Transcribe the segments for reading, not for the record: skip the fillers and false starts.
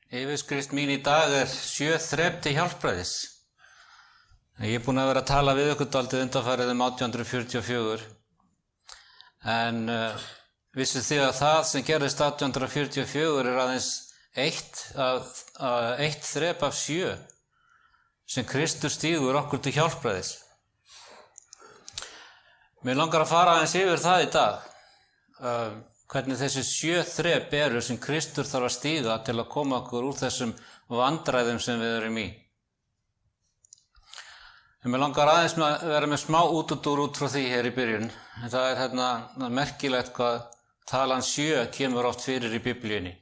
Yfirskrift mín í dag 7 þrep til hjálpræðis. Ég búinn að vera að tala við ykkur dálítið undanfarið 1844. En vissu þið að það sem gerðist 1844 aðeins eitt þrep af 7 sem Kristur stígur okkur til hjálpræðis. Mér langar að fara aðeins yfir það í dag. Hvernig þessi 7 þrep eru sem Kristur þarf að stíga til að koma okkur úr þessum vandræðum sem við erum í. Mér langar aðeins að vera með smá útúrdúr út frá því hér í byrjun. Það er merkilegt hvað talan 7 kemur oft fyrir í Biblíunni.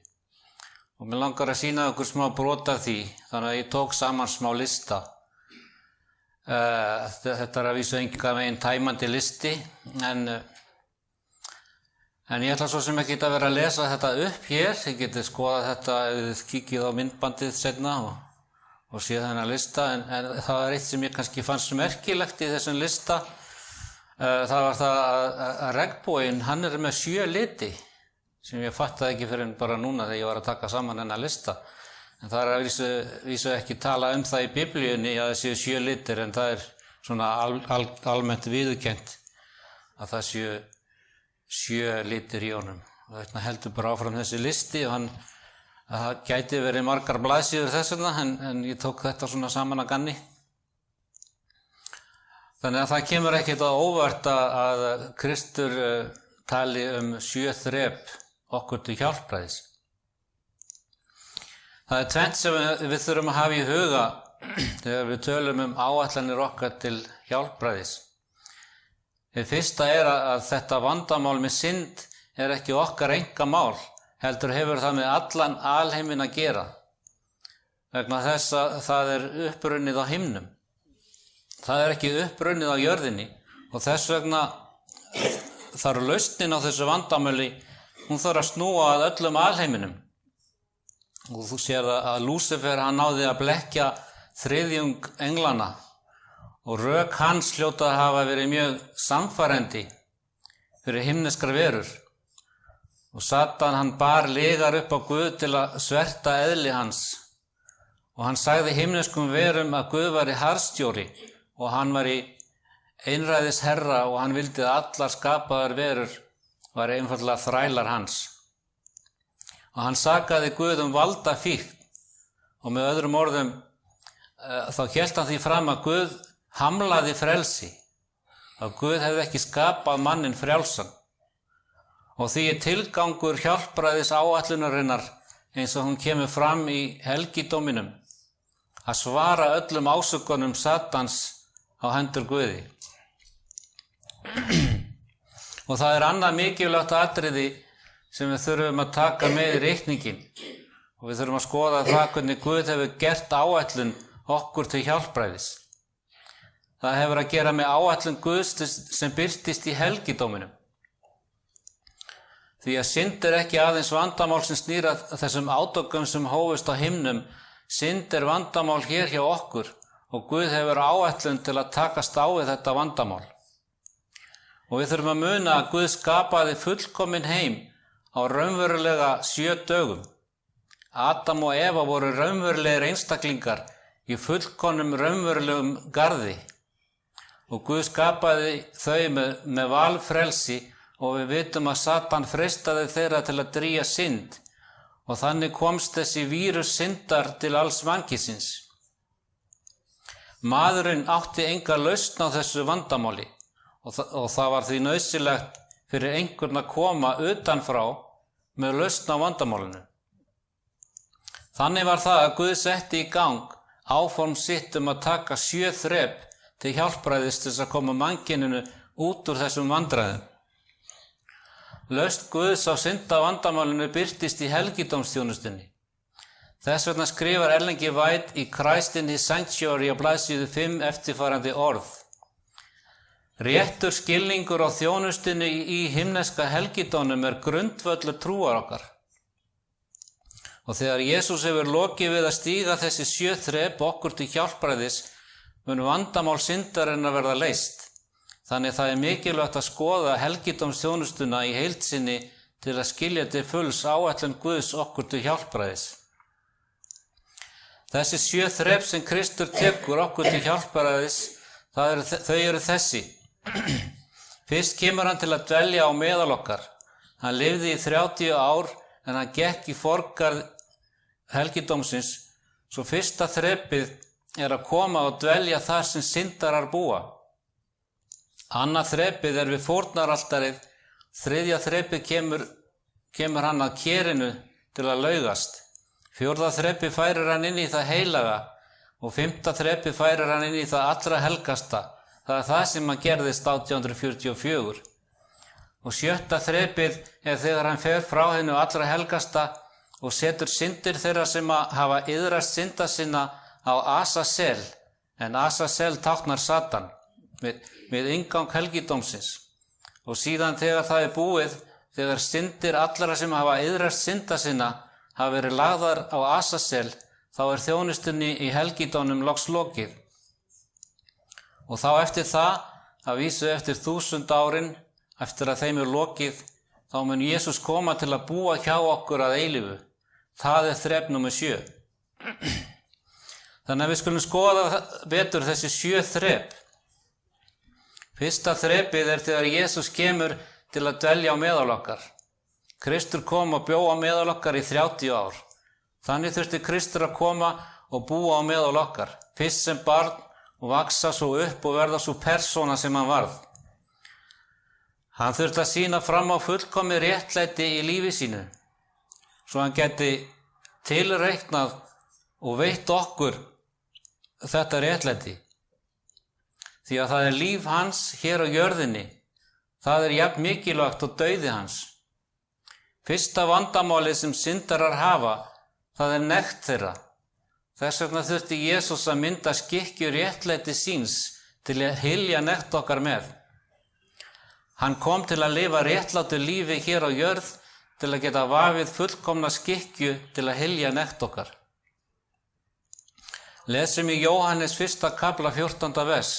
Og mér langar að sýna okkur smá brot af því, þannig að ég tók saman smá lista. Þetta að vísu engan veginn tæmandi listi, en ég ætla svo sem ekki að vera að lesa þetta upp hér. Þið getið skoðað þetta ef þið kíkið á myndbandið seinna og séð þennan lista, en það var eitt sem ég kannski fannst merkilegt í þessum lista. Það var það að regnboginn, hann með 7 liti, sem ég fattaði ekki fyrir bara núna þegar ég var að taka saman þennan lista. En það að vísu ekki tala það í Biblíunni að það séu 7 litir, en það svona almennt viðurkennt að það séu 7 litir í honum. Og þetta heldur bara áfram þessi listi og það gæti verið margar blaðsíður þess vegna, en ég tók þetta svona saman að ganni. Þannig að það kemur ekkert á óvart að Kristur tali 7 þrep okkur til hjálpræðis. Það tvennt sem við þurfum að hafa í huga þegar við tölum áætlanir okkar til hjálpræðis. Það fyrsta að þetta vandamál með synd ekki okkar einkamál, heldur hefur það með allan alheiminn að gera. Vegna þess að það upprunnið á himnum. Það ekki upprunnið á jörðinni og þess vegna þarf lausnin á þessu vandamáli, hún þarf að snúa að öllum alheiminum. Og þú sér að Lúsifer hann náði að blekkja 3. englana og rök hans hljóta að hafa verið mjög samfærandi fyrir himneskar verur. Og Satan hann bar lygar upp á Guð til að sverta eðli hans. Og hann sagði himneskum verum að Guð væri harðstjóri og hann væri einræðis herra og hann vildi að allar skapaðar verur væri einfaldlega þrælar hans. Og hann sakaði Guð valdafíkn og með öðrum orðum þá hélt hann því fram að Guð hamlaði frelsi, að Guð hefði ekki skapað manninn frjálsan. Og því tilgangur hjálpræðis áætlunarinnar eins og hún kemur fram í helgidóminum að svara öllum ásökunum Satans á hendur Guði. Og það annað mikilvægt atriði sem við þurfum að taka með í reikningin og við þurfum að skoða það hvernig Guð hefur gert áætlun okkur til hjálpræðis. Það hefur að gera með áætlun Guðs sem birtist í helgidóminum. Því að synd ekki aðeins vandamál sem snýr að þessum átökum sem hófust á himnum, synd vandamál hér hjá okkur og Guð hefur áætlun til að takast á við þetta vandamál. Og við þurfum að muna að Guð skapaði fullkominn heim á raunverulega 7 dögum. Adam og Eva voru raunverulegir einstaklingar í fullkomnum raunverulegum garði. Og Guð skapaði þau með valfrelsi og við vitum að Satan freistaði þeirra til að drýja synd og þannig komst þessi vírus syndar til alls mannkysins. Maðurinn átti enga lausn á þessu vandamáli og það var því nauðsynlegt fyrir einhvern að koma utanfrá með lausn á vandamálinu. Þannig var það að Guð setti í gang áform sitt að taka 7 þrep til hjálpræðis til að koma mannkyninu út úr þessum vandræðum. Lausn Guðs á syndavandamálinu birtist í helgidómsþjónustunni. Þess vegna skrifar Ellen G. White í Christ in his Sanctuary á blaðsíðu 5 eftirfarandi orð. Réttur skilningur á þjónustunni í himneska helgidómnum grundvöllur trúar okkar. Og þegar Jesús hefur lokið við að stíga þessi 7 þrep okkur til hjálpræðis, mun vandamál syndarinnar verða leyst. Þannig það mikilvægt að skoða helgidómsþjónustuna í heild sinni til að skilja til fulls áætlun Guðs okkur til hjálpræðis. Þessi 7 þrep sem Kristur tekur okkur til hjálparæðis, þau eru þessi. Fyrst kemur hann til að dvelja á meðal okkar. Hann lifði í 30 ár en hann gekk í forgarð helgidómsins, svo fyrsta þrepið er að koma og dvelja þar sem syndarar búa. Annað þrepið er við fórnaraltarið, þriðja þrepið kemur hann að kerinu til að laugast. Fjórða þrepið færir hann inn í það heilaga og 5. þrepið færir hann inn í það allra helgasta. Það er það sem hann gerðist 1844. Og 7. þrepið er þegar hann fer frá hinu allra helgasta og setur syndir þeirra sem hafa iðrast synda sinna á Asasel, en Asasel táknar Satan, við inngang helgidómsins. Og síðan þegar það er búið, þegar syndir allra sem hafa iðrast synda sinna hafa verið lagðar á Asasel, þá er þjónustunni í helgidómnum loks lokið. Og þá eftir það, að vísu eftir 1000 árin, eftir að þeim er lokið, þá mun Jesús koma til að búa hjá okkur að eilífu. Það er þrep númer 7. Þannig að við skulum skoða betur þessi 7 þrep. Fyrsta þrepið er þegar Jesús kemur til að dvelja á meðal okkar. Kristur kom og bjó á meðal okkar í 30 ár. Þannig þurfti Kristur að koma og búa á meðal okkar, fyrst sem barn og vaksa svo upp og verða svo persóna sem hann varð. Hann þurfti að sýna fram á fullkomið réttlæti í lífi sínu, svo hann geti tilreiknað og veitt okkur þetta réttlæti. Því að það er líf hans hér á jörðinni, það er jafn mikilvægt og dauði hans. Fyrsta vandamálið sem syndarar hafa, það er nekt þeirra. Þess vegna þurfti Jesús að mynda skikkju réttlæti síns til að hylja nekt okkar með. Hann kom til að lifa réttlátu lífi hér á jörð til að geta vafið fullkomna skikkju til að hylja nekt okkar. Lesum í Jóhannes 1. kafla 14. vers.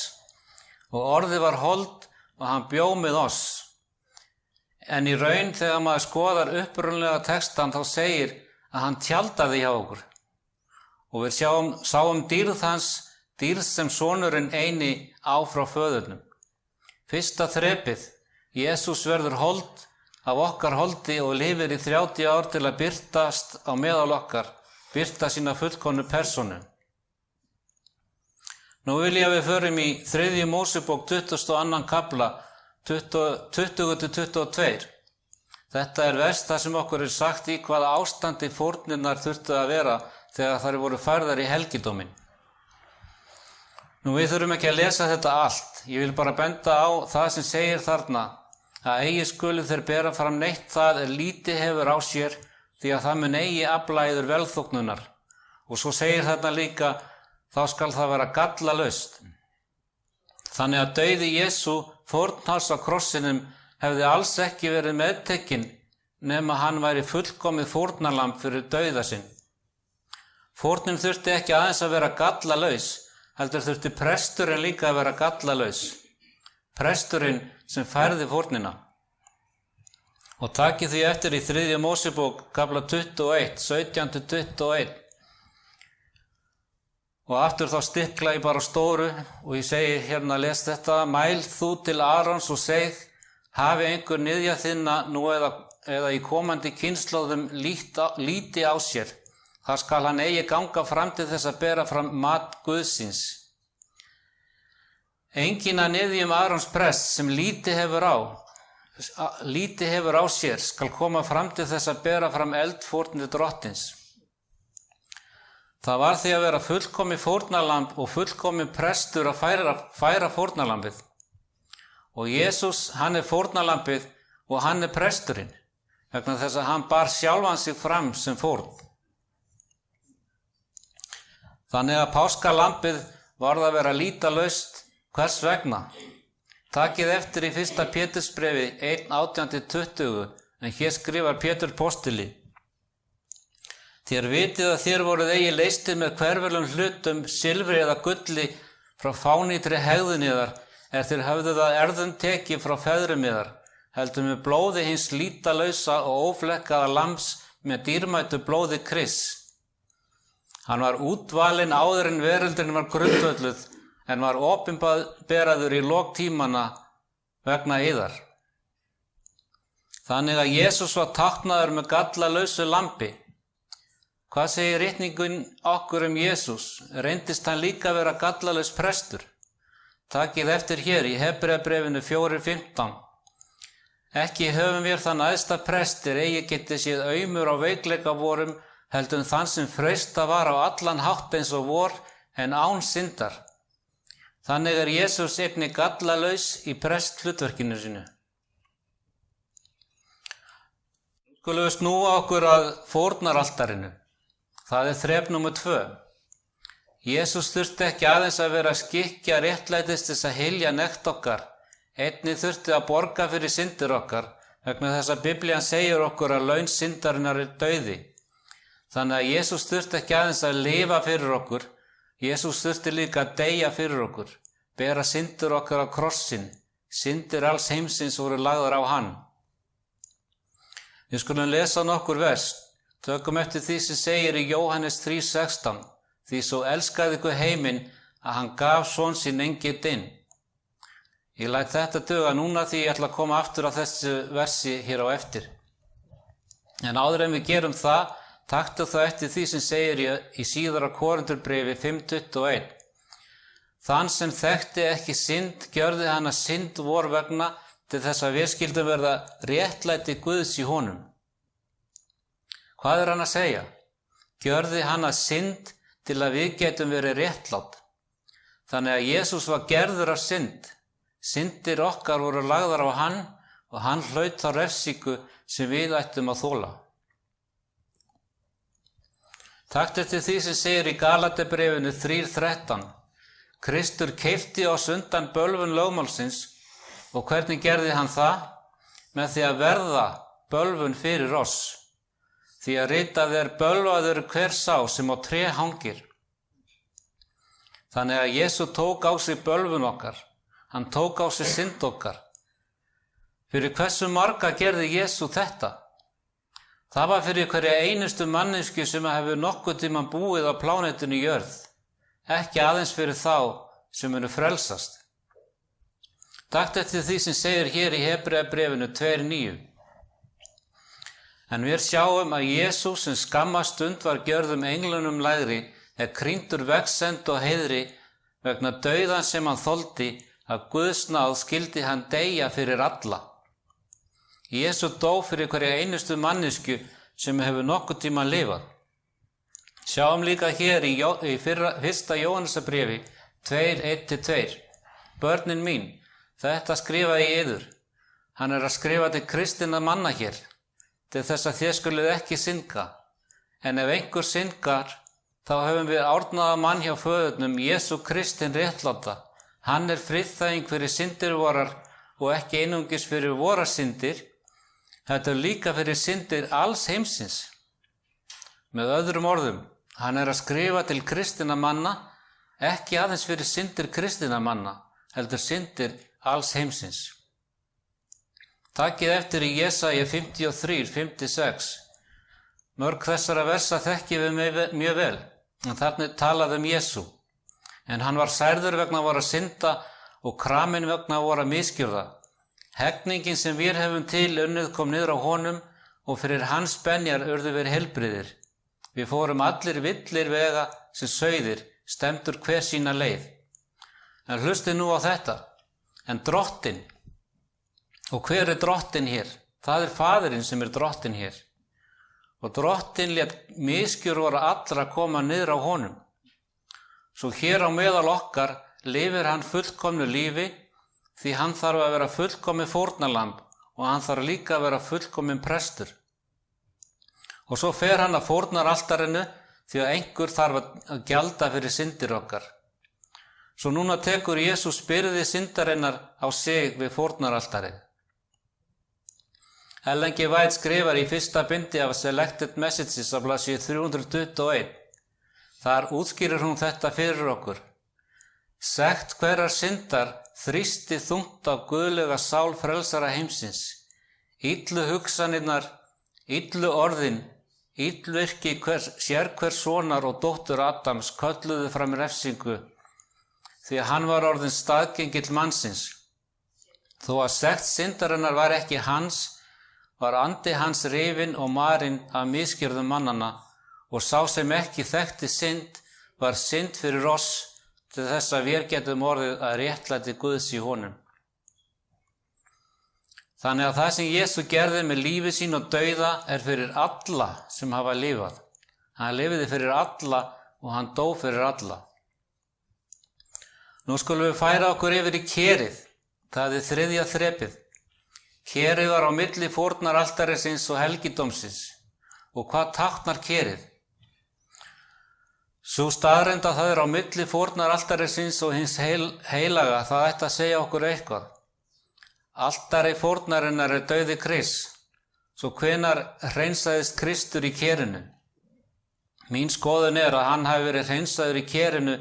Og orðið var hold og hann bjó með oss. En í raun þegar maður skoðar upprunlega textan þá segir að hann tjaldaði hjá okkur. Og við sáum dýrð hans, dýrð sem sonurinn eini á frá föðurnum. Fyrsta þrepið, Jesús verður hold af okkar holdi og lifir í 30 ár til að birtast á meðal okkar, birta sína fullkomnu persónu. Nú vil ég að við förum í 3. Mósebók 22. kafla 20-22. Þetta er vers þar sem okkur er sagt í hvaða ástandi fórnirnar þurftu að vera þegar þær voru færðar í helgidóminn. Nú við þurfum ekki að lesa þetta allt. Ég vil bara benda á það sem segir þarna að eigi skulu þeir bera fram neitt það er lítið hefur á sér því að það mun eigi afla yður velþóknunar. Og svo segir þarna líka þá skal það vera gallalaust. Þannig að dauði Jesú, fórn hans á krossinum, hefði alls ekki verið meðtekinn nema hann væri fullkomið fórnarlamb fyrir dauða sinn. Fórnin þurfti ekki aðeins að vera gallalaus, heldur þurfti presturinn líka að vera gallalaus. Presturinn sem færði fórnina. Og takið því eftir í 3. Mósebók, kafla 21, 17-21. Og aftur þá stikla ég bara stóru og ég segi hérna, les þetta, mæl þú til Arons og seg, hafi einhver niðja þinna nú eða í komandi kynslóðum líti á sér, þar skal hann eigi ganga fram til þess að bera fram mat Guðsins. Enginn að niðjum Arons prest sem líti hefur á sér skal koma fram til þess að bera fram eldfórnir drottins. Það var því að vera fullkomið fórnarlamb og fullkomið prestur að færa fórnarlambið. Og Jesús, hann er fórnarlambið og hann er presturinn, vegna þess að hann bar sjálfan sig fram sem fórn. Þannig að páskalambið varð að vera lítalaust, hvers vegna? Takið eftir í 1. Pétursbrefi 1:18-20, en hér skrifar Pétur postuli. Þér vitið að þér voruð eigi leystir með hverfölum hlutum, silfri eða gulli frá fánýtri hegðun yðar, þér höfðuð að erðum tekið frá feðrum yðar, heldur með blóði hins lítalausa og óflekkaða lambs með dýrmætu blóði Krists. Hann var útvalinn áður en veröldin var grundvölluð en var opinberaður í lok tímana vegna yðar. Þannig að Jesús var táknaður með gallalausu lambi. Hvað segir ritningun okkur Jesús? Reyndist hann líka vera gallalaus prestur? Takið eftir hér í Hebreabréfinu 4:15. Ekki höfum við þann æðsta prestir eigi getið séð aumur á veikleika vorum, heldur þann sem freista var á allan hátt eins og vor en án syndar. Þannig Jesús einnig gallalaus í presthlutverkinu sínu. Skulum við snúa okkur að fórnaraltarinu. Það þrep númer 2. Jesús þurfti ekki aðeins að vera skikkja réttlætis til að hylja nekt okkar. Einnig þurfti að borga fyrir syndir okkar, vegna þess að Biblían segir okkur að laun syndarinnar dauði. Þannig að Jesús þurfti ekki aðeins að lifa fyrir okkur, Jesús þurfti líka að deyja fyrir okkur, bera syndir okkar á krossin, syndir alls heimsins voru lagðar á hann. Við skulum lesa nokkur vers, tökum eftir því sem segir í Jóhannes 3:16, því svo elskaði ykkur heiminn að hann gaf son sinn enginn inn. Ég læt þetta duga núna því ég ætla að koma aftur á þessu versi hér á eftir. En áður en við gerum það, taktu það eftir því sem segir í síðara Korinturbréfi 5:21. Þann sem þekkti ekki synd, gjörði hann að synd vor vegna til þess að við skildum verða réttlæti Guðs í honum. Hvað hann að segja? Gjörði hann að synd til að við getum verið réttlátt. Þannig að Jesús var gerður af synd. Syndir okkar voru lagðar á hann og hann hlaut þá refsingu sem við ættum að þola. Taktu eftir því sem segir í Galaterbréfinu 3:13. Kristur keypti oss undan bölvun lögmálsins og hvernig gerði hann það? Með því að verða bölvun fyrir oss. Því að ritað bölvaður hver sá sem á tré hangir. Þannig að Jesú tók á sig bölvun okkar. Hann tók á sig synd okkar. Fyrir hversu marga gerði Jesú þetta? Það var fyrir hverja einustu mannesku sem hefur nokkuð tímann búið á plánetinu jörð. Ekki aðeins fyrir þá sem munu frelsast. Taktu eftir því sem segir hér í Hebreabréfinu 2:9. En við sjáum að Jesús sem skamma stund var gjörðum englunum lægri krýndur vegsemd og heiðri vegna dauðan sem hann þoldi að Guðs náð skyldi hann deyja fyrir alla. Jesú dó fyrir hverja einustu mannesku sem hefur nokkuð tímann lifað. Sjáum líka hér í 1. Jóhannesarbréfi 2:1-2. Börnin mín, þetta skrifaði ég yður. Hann að skrifa til kristinna manna hér, til þess að þér skuluð ekki synga. En ef einhver syngar, þá höfum við árnaða mann hjá föðurnum, Jesú Kristinn réttláta. Hann friðþæging fyrir syndir vorar og ekki einungis fyrir vorar syndir, þetta líka fyrir syndir alls heimsins. Með öðrum orðum, hann að skrifa til kristinna manna, ekki aðeins fyrir syndir kristinna manna, heldur syndir alls heimsins. Takið eftir í Jesaja 53:5-6. Mörg þessara versa þekkjum við mjög vel, en þarna talaði Jesú. En hann var særður vegna voru að synda og kraminn vegna voru að misgjörða. Hegningin sem við hefum til unnið kom niður á honum og fyrir hans benjar urðu við heilbrigðir. Við fórum allir villir vega sem sauðir, stemdur hver sína leið. En hlustið nú á þetta. En drottinn, og hver drottinn hér? Það faðirinn sem drottinn hér. Og drottinn lét misgjör voru allra koma niður á honum. Svo hér á meðal okkar lifir hann fullkomnu lífi, því hann þarf að vera fullkomið fórnarlamb og hann þarf líka að vera fullkominn prestur. Og svo fer hann að fórnaraltarinu því að einhver þarf að gjalda fyrir syndir okkar. Svo núna tekur Jesús byrði syndarinnar á sig við fórnaraltarið. Ellen G. White skrifar í 1. bindi af Selected Messages á blaðsíðu 321. Þar útskýrir hún þetta fyrir okkur. Sekt hverrar syndar þrýsti þungt á guðlega sál frelsara heimsins. Illu hugsanirnar, illu orðin, illvirki sérhvers sonar og dóttur Adams kölluðu fram refsingu, því að hann var orðinn staðgengill mannsins. Þó að sekt syndarinnar var ekki hans, var andi hans rifinn og marinn af misgjörðum mannanna, og sá sem ekki þekkti synd var synd fyrir oss, til þess að vér getum orðið að réttlæti Guðs í honum. Þannig að það sem Jesús gerði með lífi sín og dauða er fyrir alla sem hafa lifað. Hann lifiði fyrir alla og hann dó fyrir alla. Nú skulum við færa okkur yfir í kerið. Það er 3. þrepið. Kerið var á milli fórnaraltarisins og helgidómsins. Og hvað táknar kerið? Sú staðreynd að það er á milli fórnaraltarisins og hins heilaga, það ætti að segja okkur eitthvað. Altari fórnarinnar er dauði Krists, svo hvenær hreinsaðist Kristur í kerinu? Mín skoðun er að hann hafi verið hreinsaður í kerinu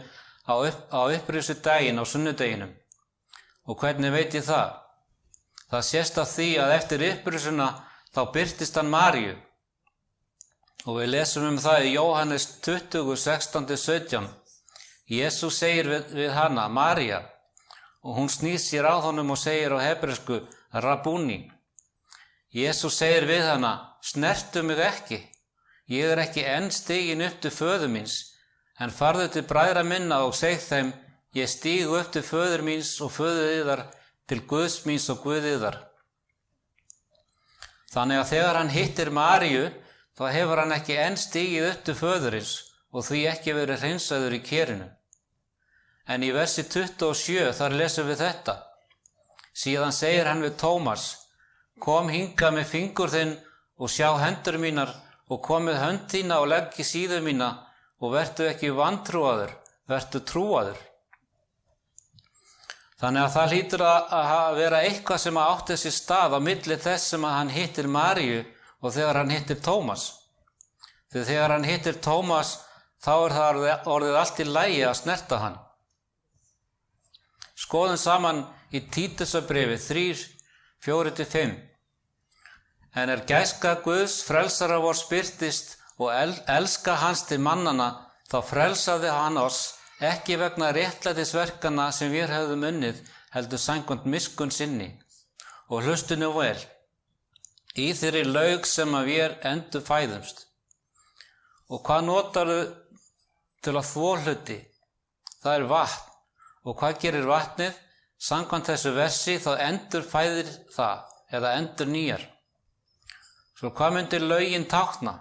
á upprifsudaginn á sunnudeginum. Og hvernig veit ég það? Það sést af því að eftir upprifsuna þá birtist hann Maríu. Og við lesum það í Jóhannes 20, 16-17. Jesús segir við hana, María, og hún snýr sér á honum og segir á hebresku, Rabúni. Jesús segir við hana, snertu mig ekki. Ég er ekki enn stiginn upp til föður míns, en farðu til bræðra minna og seg þeim, ég stíg upp til föður míns og föður yðar, til Guðs míns og Guð yðar. Þannig að þegar hann hittir Maríu, þá hefur hann ekki enn stigið upp til föðurins og því ekki verið hreinsaður í kerinu. En í versi 27 þar lesum við þetta. Síðan segir hann við Tómas, kom hingað með fingur þinn og sjá hendur mínar og kom með hönd þína og legg í síðu mína og vertu ekki vantrúaður, vertu trúaður. Þannig að það hlýtur að vera eitthvað sem átti sér stað á milli þess sem að hann hittir Maríu og þegar hann hittir Tómas. Þegar hann hittir Tómas þá er það orðið allt í lagi að snerta hann. Skoðum saman í Títusarbréfi 3, 4-5. En gæska Guðs frelsara vor birtist og elska hans til mannana, þá frelsaði hann oss, ekki vegna réttlætisverkana sem við höfðum unnið, heldur samkvæmt miskunn sinni. Og hlustu nú vel, í þeirri laug sem að við endur fæðumst. Og hvað notarðu til að þvo hluti? Það er vatn. Og hvað gerir vatnið? Samkvæmt þessu versi þá endur fæðir það, eða endur nýjar. Svo hvað myndir laugin tákna?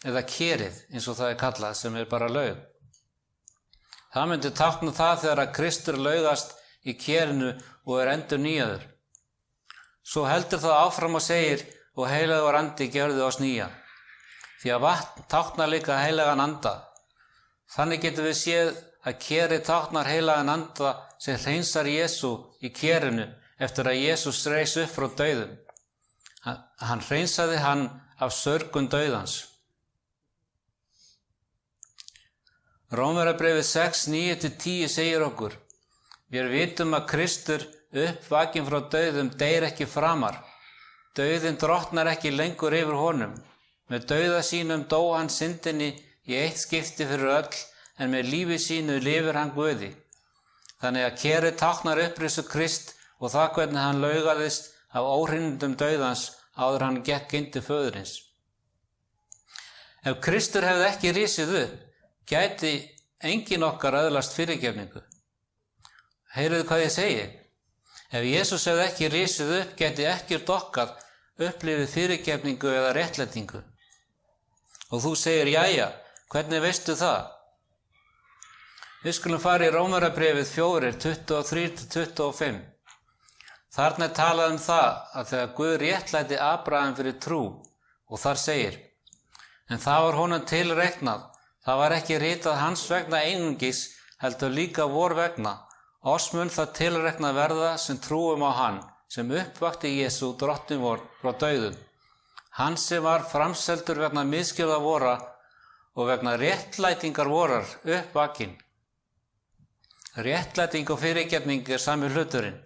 Eða kerið, eins og það er kallað, sem er bara laug. Það myndir tákna það þegar að Kristur laugast í kerinu og er endur nýjaður. Svo heldur það áfram og segir, og heilagur andi gjörði oss nýja. Því að vatn táknar líka heilagan anda. Þannig getum við séð að kerið táknar heilagan anda sem hreinsar Jesú í kerinu eftir að Jesús reis upp frá dauðum. Hann hreinsaði hann af sörgun dauðans. Rómverjabréfið 6, 9-10 segir okkur, við vitum að Kristur uppvakinn frá dauðum deyr ekki framar. Dauðinn drottnar ekki lengur yfir honum. Með dauða sínum dó hann syndinni í eitt skipti fyrir öll, en með lífi sínu lifir hann Guði. Þannig að kerið táknar upprisu Krist og það hvernig hann laugaðist af óhreinindum dauðans áður hann gekk inn til föðurins. Ef Kristur hefði ekki risið upp, gæti enginn okkar öðlast fyrirgefningu. Heyriðu hvað ég segi? Ef Jesús hefði ekki risið upp, gæti ekkert okkar upplifið fyrirgefningu eða réttlætingu. Og þú segir, jæja, hvernig veistu það? Við skulum fara í Rómverjabréfið 4, 23-25. Þarna er talað það að þegar Guð réttlæti Abraham fyrir trú og þar segir, en það var honum tilreiknað, það var ekki ritað hans vegna einungis, heldur líka vor vegna, oss mun það tilreiknað verða sem trúum á hann, sem uppvakti Jesú drottinn vor frá dauðum. Hann sem var framseldur vegna misgjörða vora og vegna réttlætingar vorar uppvakinn. Réttlæting og fyrirgefning er sami hluturinn.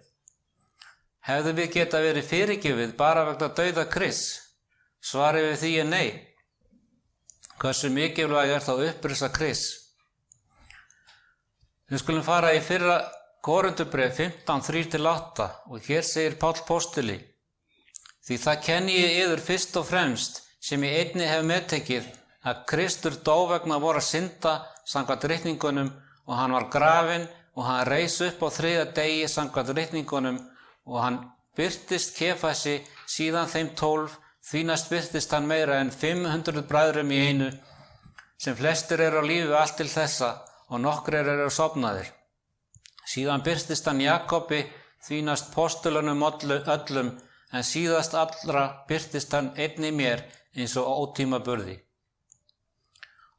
Hefðum við geta verið fyrirgefið bara vegna dauða Krists? Svarið við því er nei. Hversu mikilvæg þá upprisa Krists? Við skulum fara í fyrra Korinthubréf 15:3-8 og hér segir Páll postuli: Því það kenni ég yður fyrst og fremst, sem ég einnig hef meðtekið, að Kristur dó vegna vorra synda samkvæmt ritningunum, og hann var grafinn, og hann reis upp á 3. degi samkvæmt ritningunum, og hann birtist Kefasi, síðan þeim 12, því næst birtist hann meira en 500 bræðrum í einu, sem flestir eru á lífi allt til þessa, og nokkrir eru sofnaðir. Síðan birtist hann Jakobi, því næst postulunum öllum, en síðast allra birtist hann einnig mér eins og ótímaburði.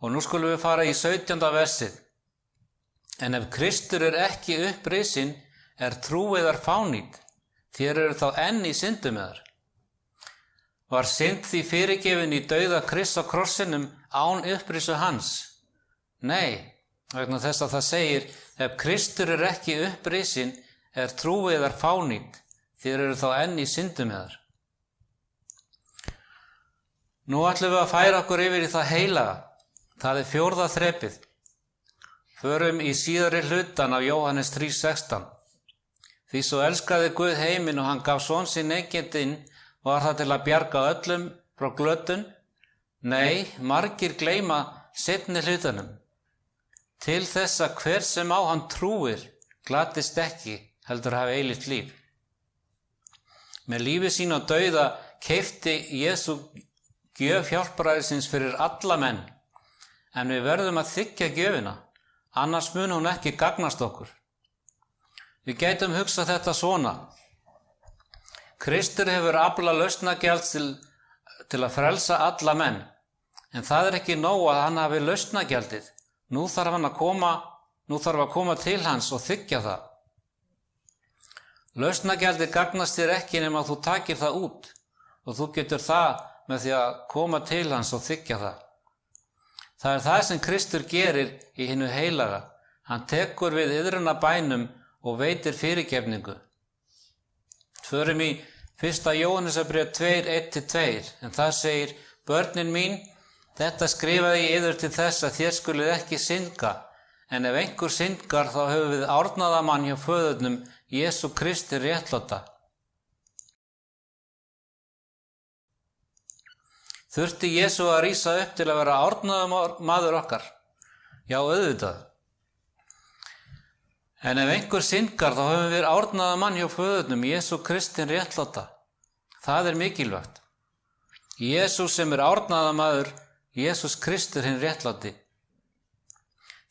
Og nú skulum við fara í 17. versið. En ef Kristur ekki upprisinn, trú yðar fánýt, þér eru þá enn í syndum yðar. Var synd því fyrirgefin í dauða Krists á krossinum án upprisu hans? Nei, vegna þess að það segir: ef Kristur ekki upprisinn, trú yðar fánýt, þér eru þá enn í syndum yðar. Nú ætlum við að færa okkur yfir í það heilaga. Það 4. þrepið. Förum í síðari hlutan af Jóhannes 3:16. Því svo elskaði Guð heiminn og hann gaf son sinn eingetinn, var það til að bjarga öllum frá glötun? Nei, margir gleyma seinni hlutanum. Til þess að hver sem á hann trúir glatist ekki, heldur hafi eilíft líf. Með lífi sín og dauða keypti Jesú gjöf hjálparæðisins fyrir alla menn, en við verðum að þiggja gjöfina, annars mun hún ekki gagnast okkur. Við gætum hugsað þetta svona: Kristur hefur aflað lausnagjalds til að frelsa alla menn, en það ekki nóg að hann hafi lausnagjaldið. Nú þarf að koma til hans og þiggja það. Lausnagjaldið gagnast þér ekki nema þú takir það út, og þú getur það með því að koma til hans og þiggja það. Það það sem Kristur gerir í hinu heilaga. Hann tekur við iðrunarbænum og veitir fyrirgefningu. Förum í 1. Jóhannesarbréf 2:1-2, en það segir: Börnin mín, þetta skrifaði ég yður til þess að þér skulið ekki syndga, en ef einhver syndgar þá höfum við árnaða mann hjá föðurnum, Jesú Kristi réttláta. Þurfti Jesú að rísa upp til að vera árnaður maður okkar? Já, auðvitað. En ef einhver syndgar þá höfum við árnaða mann hjá föðurnum, Jesú Kristi réttláta. Það mikilvægt. Jesú sem árnaða maður, Jesús Kristur hinn réttláti.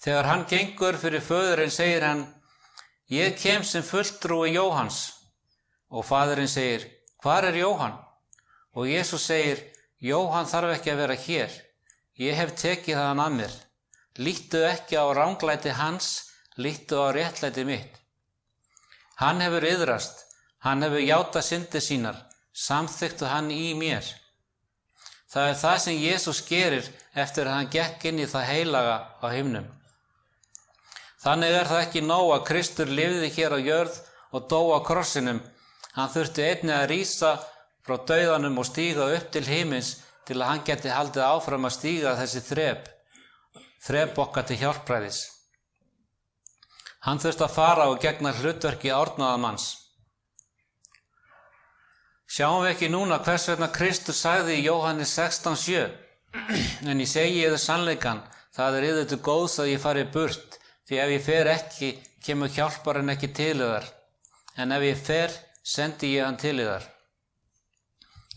Þegar hann gengur fyrir föðurinn segir hann: Ég kem sem fulltrúi Jóhanns. Og faðurinn segir: Hvar Jóhann? Og Jesús segir: Jóhann þarf ekki að vera hér. Ég hef tekið hann að mér. Líttu ekki á ranglæti hans, líttu á réttlæti mitt. Hann hefur iðrast, hann hefur játað syndir sínar, samþykktu hann í mér. Það það sem Jesús gerir eftir að hann gekk inn í það heilaga á himnum. Þannig það ekki nóg að Kristur lifði hér á jörð og dó á krossinum. Hann þurfti einnig að rísa frá dauðanum og stíga upp til himins til að hann geti haldið áfram að stíga þessi þrep okkar til hjálpræðis. Hann þurfti að fara og gegna hlutverki árnaðamanns. Sjáum við ekki núna hvers vegna Kristur sagði í Jóhannes 16:7: En ég segi yður sannleikann, það yður til góðs að ég fari burt, því ef ég fer ekki, kemur hjálparinn ekki til yðar, en ef ég fer, sendi ég hann til yðar.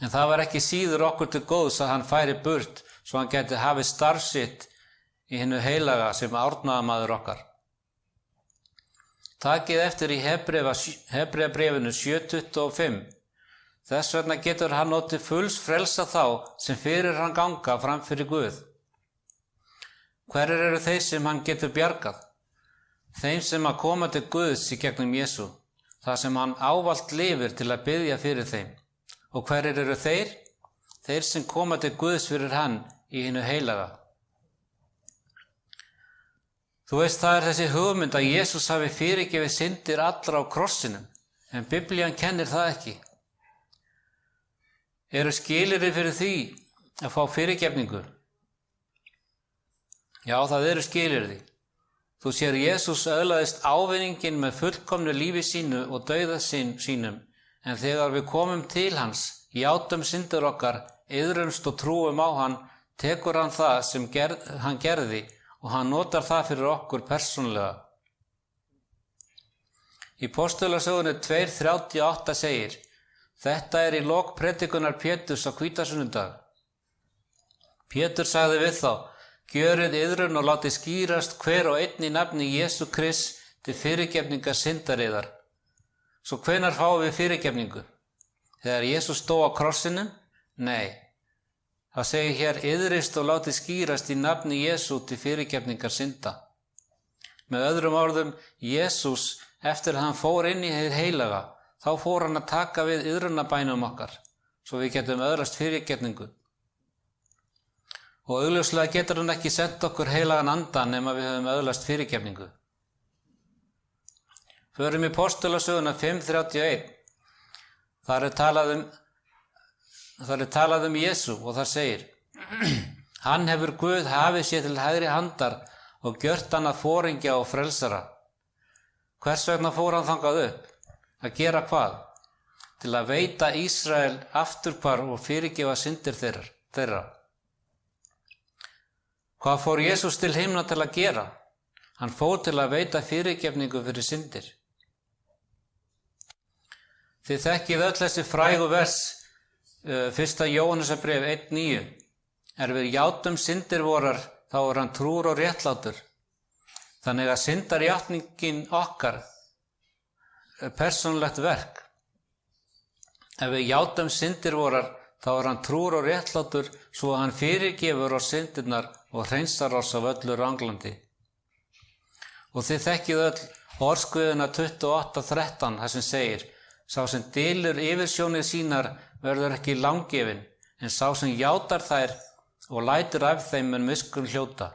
En það var ekki síður okkur til góðs að hann færi burt, svo hann geti hafið starf sitt í hinu heilaga sem árnaðamaður okkar. Takið eftir í Hebreabréfinu 7:25. Þess vegna getur hann notið fulls frelsa þá sem fyrir hann ganga fram fyrir Guð. Hverjir eru þeir sem hann getur bjargað? Þeim sem að koma til Guðs í gegnum Jesú, þar sem hann ávallt lifir til að biðja fyrir þeim. Og hverjir eru þeir? Þeir sem koma til Guðs fyrir hann í hinu heilaga. Þú veist, það þessi hugmynd að Jesús hafi fyrirgefið syndir allra á krossinum, en Biblían kennir það ekki. Eru skilyrði fyrir því að fá fyrirgefningu? Já, það eru skilyrði. Þú sér Jesús öðlaðist ávinninginn með fullkomnu lífi sínu og dauða sínum, en þegar við komum til hans, játum syndir okkar, iðrumst og trúum á hann, tekur hann það sem hann gerði og hann notar það fyrir okkur persónulega. Í Postulasögunni 2:38 segir: Þetta er í lok predikunar Péturs á hvítasunnudag. Pétur sagði við þá: Gjörið iðrun og látið skýrast hver og einn í nafni Jesú Krists til fyrirgefningar syndar yðar. Svo hvenær fáum við fyrirgefningu? Þegar Jesús stóð á krossinum? Nei. Það segir hér: iðrist og látið skýrast í nafni Jesú til fyrirgefningar synda. Með öðrum orðum, Jesús, eftir að hann fór inn í hið heilaga, þá fór hann að taka við iðrunarbænum okkar, svo við getum öðlast fyrirgefningu. Og augljóslega getur hann ekki sent okkur heilagan anda nema við höfum öðlast fyrirgefningu. Förum í Postulasöguna 5:31. Þar er talað um Jesú og þar segir: Hann hefur Guð hafið sér til hægri handar og gjört hann að foringja og frelsara. Hvers vegna fór hann þangað upp? Að gera hvað? Til að veita Ísrael afturhvarf og fyrirgefa syndir þeirra. Hvað fór Jesús til himna til að gera? Hann fór til að veita fyrirgefningu fyrir syndir. Þið þekkið öll þessi frægu vers, 1. Jóhannesarbréf 1:9. Við játum syndir vorar, þá hann trúr og réttlátur. Þannig að syndarjátningin okkar er persónulegt verk. Við játum syndir vorar, þá hann trúr og réttlátur, svo að hann fyrirgefur oss syndirnar og hreinsar oss af öllu ranglandi. Og þið þekkið öll orðskuðuna 28:13, þar sem segir: Sá sem dylur yfirsjónir sínar verður ekki langgefinn, en sá sem játar þær og lætur af þeim mun miskunn hljóta.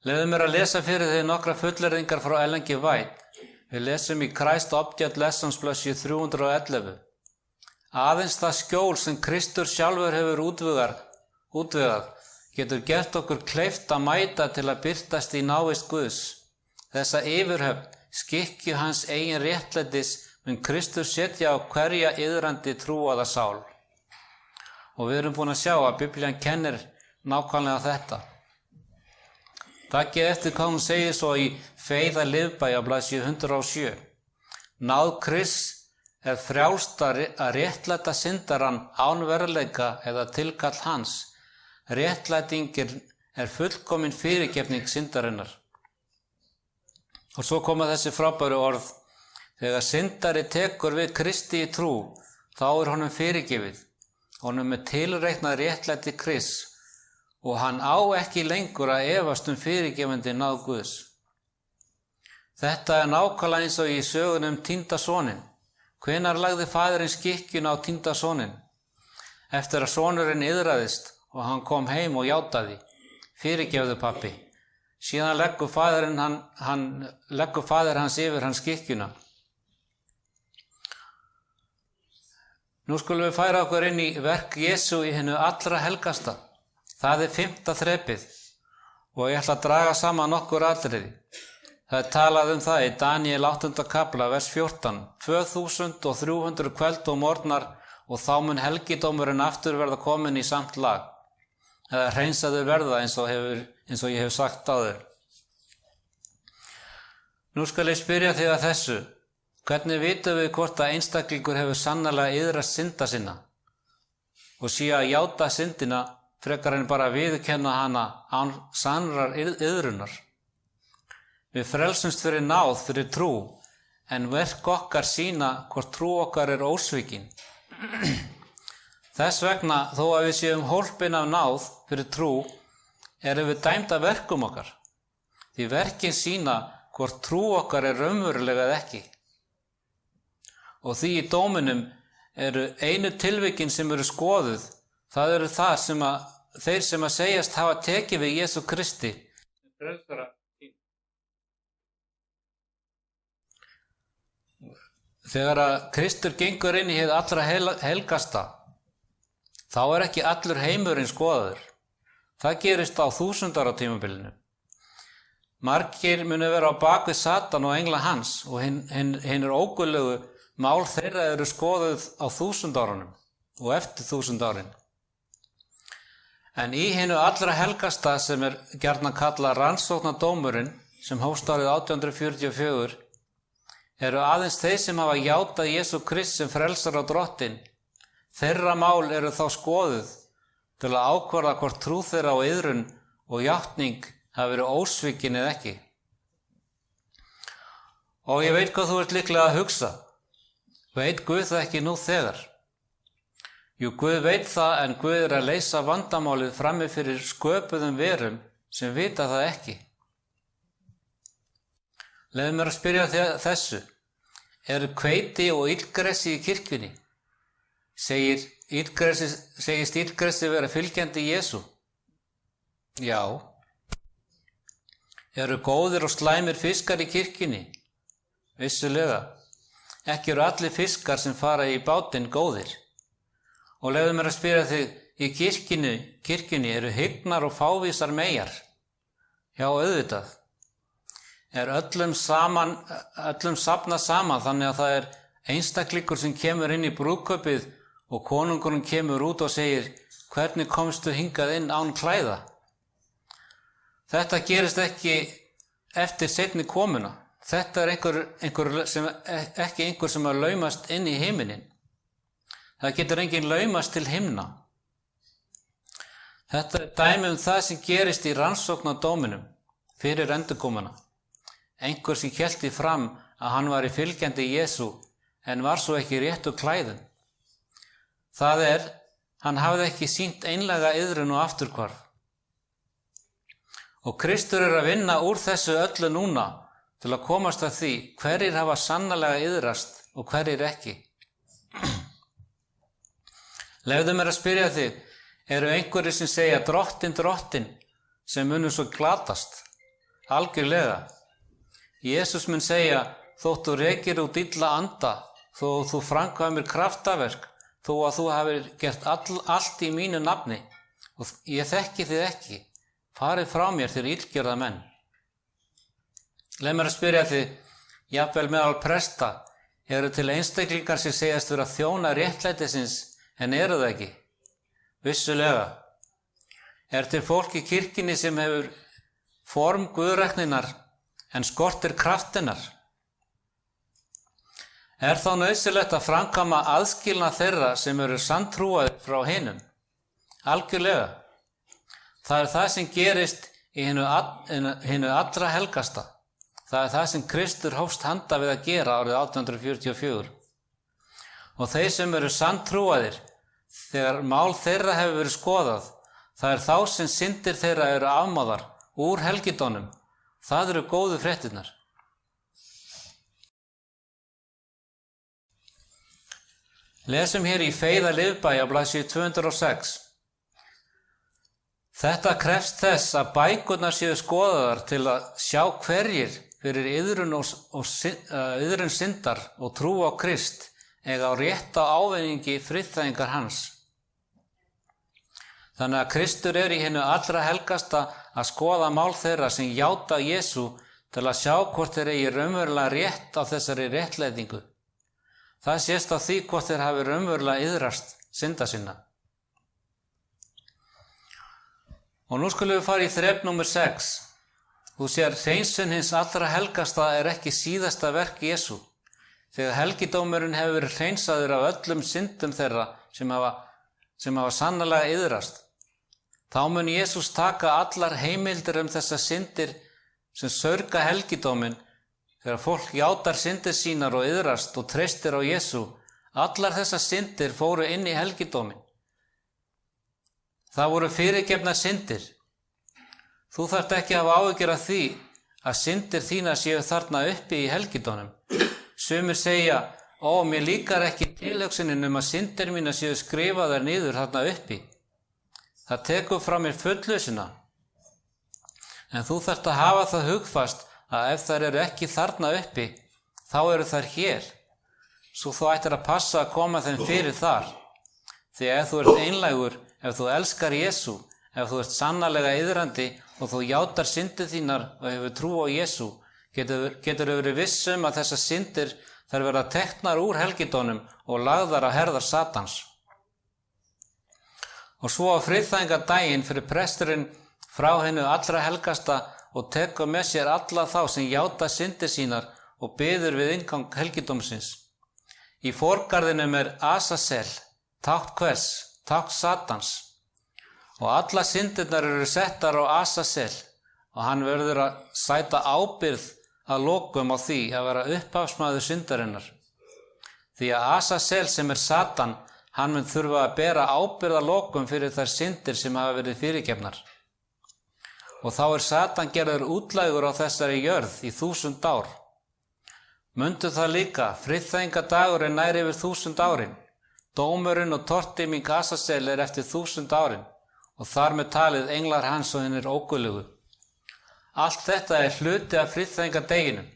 Leyfðu mér að lesa fyrir þið nokkra fullyrðingar frá Ellen G. White. Við lesum í Christ Object Lessons blaðsíðu 311. Aðeins það skjól sem Kristur sjálfur hefur útvegað getur gert okkur kleift að mæta til að birtast í návist Guðs. Þessa yfirhöfn, skikkju hans eigin réttlætis, mun Kristur setja á hverja iðrandi trúaða sál. Og við erum búin að sjá að Biblían kennir nákvæmlega þetta. Takkið eftir hvað hún segir svo í Feiða Liðbæja blaðsíðu 107. Náð Krists er frjálst að réttlæta syndarann án veruleika eða tilkall hans. Réttlætingin er fullkomin fyrirgefning syndarinnar. Og svo koma þessi frábæru orð: Þegar syndari tekur við Kristi í trú, þá er honum fyrirgefið. Honum er tilreiknað réttlæti Krists og hann á ekki lengur að efast fyrirgefandi náð Guðs. Þetta er nákvæmlega eins og í sögunum týnda soninn. Hvenær lagði faðirinn skikkjun á týnda soninn? Eftir að sonurinn iðraðist og hann kom heim og játaði: Fyrirgefðu pabbi. Síðan leggur faðir hans yfir hans skikkjuna. Nú skulum við færa okkur inn í verk Jesú í hinu allra helgasta. Það er 5. þrepið og ég ætla að draga saman nokkur atriði. Það er talað um það í Daníel 8. kafla, vers 14. 2300 kvöld og morgnar og þá mun helgidómurinn aftur verða komin í samt lag. Eða hreinsaður verða eins og ég hef sagt áður. Nú skal ég spyrja þig að þessu. Hvernig vitum við hvort að einstaklingur hefur sannarlega iðrast synda sinna og sé að játa syndina frekar en bara viðurkenna hana án sannrar iðrunar? Við frelsumst fyrir náð, fyrir trú, en verk okkar sýna hvort trú okkar er ósvikin. Þess vegna, þó að við séum hólpin af náð fyrir trú, erum við dæmd af verkum okkar. Því verkin sýna hvort trú okkar er raunverulega eða ekki. Og því í dóminum eru einu tilvikin sem eru skoðuð, það eru þeir sem að segjast hafa tekið við Jesú Kristi. Þegar að Kristur gengur inn í hið allra helgasta, þá er ekki allur heimurinn skoðaður. Það gerist á 1000 ára tímabilinu. Margir munu vera á bak við Satan og engla hans og hinnir óguðlegu mál þeirra eru skoðuð á 1000 árunum og eftir 1000 árin. En í hinu allra helgasta sem gjarnan kallað rannsóknardómurinn sem hófst árið 1844 eru aðeins þeir sem hafa játað Jesú Krist sem frelsara og drottinn. Þeirra mál eru þá skoðuð til að ákvarða hvort trú þeirra á iðrun og játning hafi verið ósvikin eða ekki. Og ég veit hvað þú ert líklega að hugsa. Veit Guð það ekki nú þegar? Jú, Guð veit það, en Guð að leysa vandamálið frammi fyrir sköpuðum verum sem vita það ekki. Leyfðu mér að spyrja þessu. Eru hveiti og illgressi í kirkjunni? Segist illgressi vera fylgjandi Jesú? Já. Eru góðir og slæmir fiskar í kirkjunni? Vissulega. Ekki eru allir fiskar sem fara í bátinn góðir. Og leyfðu mér að spyrja þig, í kirkjunni eru hygnar og fávísar meyjar? Já, auðvitað. Er öllum safnað saman þannig að það er einstaklingur sem kemur inn í brúðkaupið og konungurinn kemur út og segir, hvernig komstu hingað inn án klæða? Þetta gerist ekki eftir seinni komuna. Þetta er ekki einhver sem að laumast inn í himinin. Það getur enginn laumast til himna. Þetta er dæmi það sem gerist í rannsóknardóminum fyrir endurkomuna. Einhver sem hélti fram að hann var í fylgjandi Jesú en var svo ekki réttu klæðum. Það er, hann hafði ekki sýnt einlæga iðrun og afturhvarf. Og Kristur er að vinna úr þessu öllu núna til að komast að því hverjir hafa sannarlega iðrast og hverjir ekki. Leyfðu mér að spyrja þig, eru einhverjir sem segja drottinn sem munu svo glatast? Algjörlega. Jesús mun segja, þótt þú rekir út illa anda, þó þú framkvæmir kraftaverk, þó að þú hafir gert allt í mínu nafni og ég þekki þig ekki. Farið frá mér þér illgjörða menn. Leyf mér að spyrja þig, jafnvel meðal presta, eru til einstaklingar sem segjast vera þjóna réttlætisins en eru það ekki? Vissulega. Er til fólk í kirkjunni sem hefur form guðrækninnar en skortir kraftinnar? Er þá nauðsynlegt að framkvæma aðskilnað þeirra sem eru sanntrúaðir frá hinum? Algjörlega. Það er það sem gerist í hinu allra helgasta. Það er það sem Kristur hófst handa við að gera árið 1844. Og þeir sem eru sanntrúaðir, þegar mál þeirra hefur verið skoðað, það er þá sem syndir þeirra eru afmáðar úr helgidónum. Það eru góðu fréttirnar. Lesum hér í Feiða Lifbæ á blaðsíðu 206. Þetta krefst þess að bækurnar séu skoðaðar til að sjá hverjir fyrir iðrun syndar og trú á Krist eiga á rétt á ávinningi friðþægingar hans. Þannig að Kristur er í hinu allra helgasta að skoða mál þeirra sem játa Jesú til að sjá hvort þeir eigi raunverulega rétt á þessari réttlætingu. Það sést á því hvort þeir hafi raunverulega iðrast synda sinna. Og nú skulum við fara í þrep númer 6. Þú sér, hreinsun hins allra helgasta er ekki síðasta verk Jesú. Þegar helgidómurinn hefur verið hreinsaður af öllum syndum þeirra sem hafa sannarlega iðrast. Þá mun Jesús taka allar heimildir þessar syndir sem saurga helgidóminn. Þegar fólk játar syndir sínar og iðrast og treystir á Jesú, allar þessar syndir fóru inn í helgidóminn. Það voru fyrirgefnar syndir. Þú þarft ekki að hafa áhyggjur af því að syndir þína séu þarna uppi í helgidónum. Sumir segja, mér líkar ekki tilhugsunin að syndir mína séu skrifaðar niður þarna uppi. Það tekur frá mér fullvisuna. En þú þarft að hafa það hugfast að ef þær eru ekki þarna uppi, þá eru þær hér. Svo þú ættir að passa að koma þeim fyrir þar. Því ef þú ert einlægur, ef þú elskar Jesú, ef þú ert sannarlega iðrandi og þú játar syndir þínar og hefur trú á Jesú, getur verið viss að þessar syndir þær verða teknar úr helgidónum og lagðar á herðar Satans. Og svo á friðþægingadaginn fyrir presturinn frá hinu allra helgasta og tekur með sér alla þá sem játa syndir sínar og biður við inngang helgidómsins. Í forgarðinum Asasel, tákn hvers, tákn Satans. Og alla syndirnar eru settar á Asasel og hann verður að sæta ábyrgð að lokum á því að vera upphafsmaður syndarinnar. Því að Asasel sem Satan, hann mun þurfa að bera ábyrgð að lokum fyrir þær syndir sem hafa verið fyrirgefnar. Og þá Satan gerður útlægur á þessari jörð í 1000 ár. Mundu það líka, friðþægingadagurinn nær yfir 1000 árin. Dómurinn og tortíming Asasel eftir 1000 árin og þar með talið englar hans og hinir ógullugu. Allt þetta hluti af friðþægingadeginum.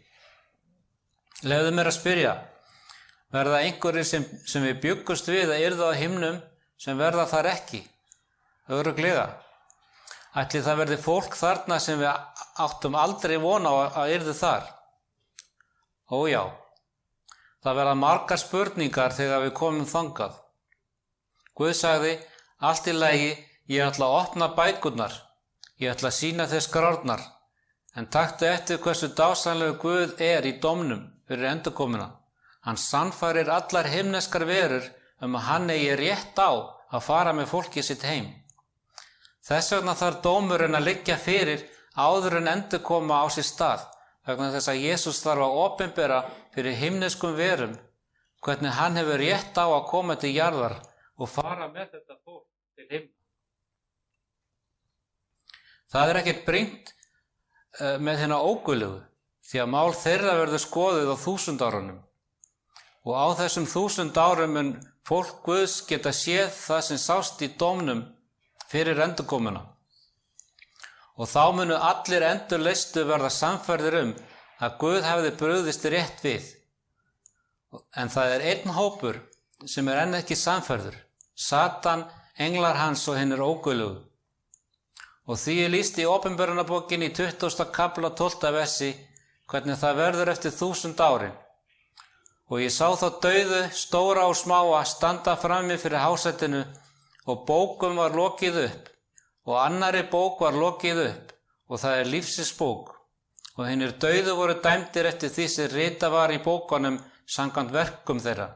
Leyfðu mér að spyrja, verða einhverjir sem við bjuggumst við að yrðu á himnum sem verða þar ekki? Örugglega. Ætli það verði fólk þarna sem við áttum aldrei von á að yrðu þar? Ó já, það verða margar spurningar þegar við komum þangað. Guð sagði, allt í lagi, ég ætla að opna bækurnar, ég ætla að sýna þér skrárnar, en taktu eftir hversu dásamlegu Guð í dómnum fyrir endurkomuna. Hann sannfærir allar himneskar verur að hann eigi rétt á að fara með fólkið sitt heim. Þess vegna þarf dómurinn að liggja fyrir áður en endurkoma á sér stað, vegna þess að Jesús þarf að opinbera fyrir himneskum verum hvernig hann hefur rétt á að koma til jarðar og fara með þetta fólk til himna. Það ekkert brýnt með hérna ógullugu, því að mál þeirra verður skoðuð á 1000 árunum. Og á þessum 1000 árum mun fólk Guðs geta séð það sem sást í dómnum fyrir endurkomuna. Og þá munu allir endurleystu verða sannfærðir að Guð hefði brugðist rétt við. En það einn hópur sem enn ekki sannfærður, Satan, englar hans og hinir ógullugu. Og því lýst í Opinberunarbókinni í 20. kafla 12. versi hvernig það verður eftir 1000 árin. Og ég sá þá dauðu, stóra og smáa, standa frammi fyrir hásætinu og bókum var lokið upp og annarri bók var lokið upp og það lífsins bók. Og hinir dauðu voru dæmdir eftir því sem rita var í bókunum samkvæmt verkum þeirra.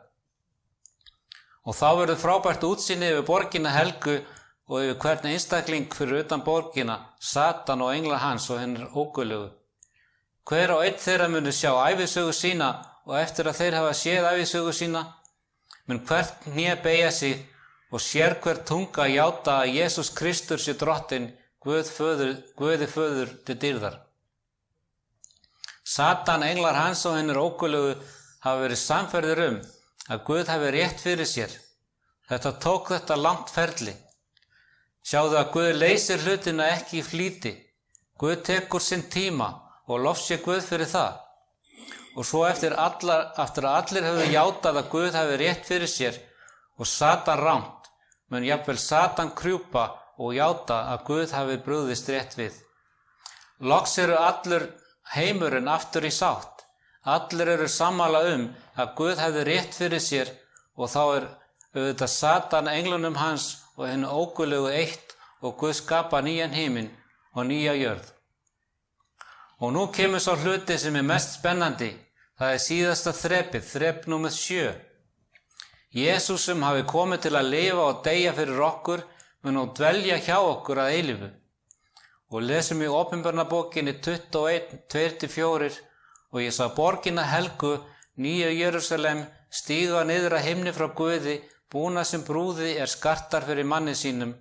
Og þá verður frábært útsýni yfir borgina helgu og yfir hvern einstakling fyrir utan borgina, Satan og englar hans og hinir ógullugu. Hver og einn þeirra munu sjá ævisögu sína og eftir að þeir hafa séð ævisögu sína, mun hvert hné beygja sig og sér hver tunga játa að Jesús Kristur sé drottinn, Guði föður til dýrðar. Satan, englar hans og hinir ógullugu hafa verið sannfærðir að Guð hafi rétt fyrir sér. Þetta tók þetta langt ferli. Sjáðu að Guð leysir hlutina ekki í flýti. Guð tekur sinn tíma og lofsé Guð fyrir það. Og svo eftir að allir höfðu játað að Guð hafi rétt fyrir sér og Satan rangt, mun jafnvel Satan krjúpa og játa að Guð hafi brugðist rétt við. Loks allur heimurinn aftur í sátt. Allir eru sammála að Guð hafi rétt fyrir sér og þá auðvitað Satan, englunum hans og hinu ógullugu eitt og Guð skapa nýjan himinn og nýja jörð. Og nú kemur sá hluti sem mest spennandi. Það síðasta þrepið, þrep númer 7. Jesús sem hafi komið til að lifa og deyja fyrir okkur, mun nú dvelja hjá okkur að eilífu. Og lesum í Opinberunarbókinni 21, 2-4 og ég sá borgina helgu, nýja Jerúsalem, stíga niður að himni frá Guði, búna sem brúði skartar fyrir manni sínum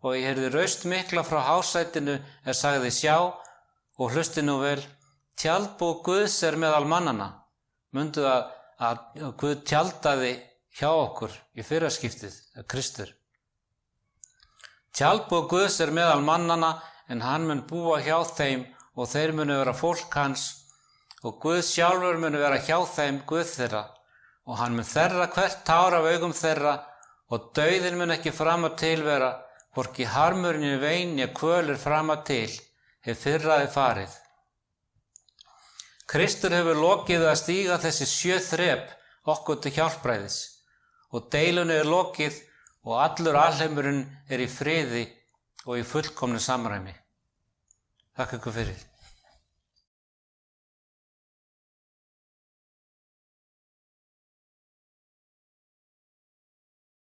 og ég heyrði raust mikla frá hásætinu sagði sjá og hlusti nú vel, tjaldbúð Guðs meðal mannana. Mundu að Guð tjaldaði hjá okkur í fyrraskiptið, Kristur. Tjaldbúð Guðs meðal mannana en hann mun búa hjá þeim og þeir munu vera fólk hans og Guð sjálfur munu vera hjá þeim Guð þeirra og hann mun þerra hvert tár af augum þeirra og dauðinn mun ekki framar tilvera, hvorki harmurinn í vein né kvölur fram að til, fyrraði farið. Kristur hefur lokið að stíga þessi 7 þrep okkur til hjálpræðis og deilunni lokið og allur alheimurinn í friði og í fullkomnu samræmi. Þakka ykkur fyrir.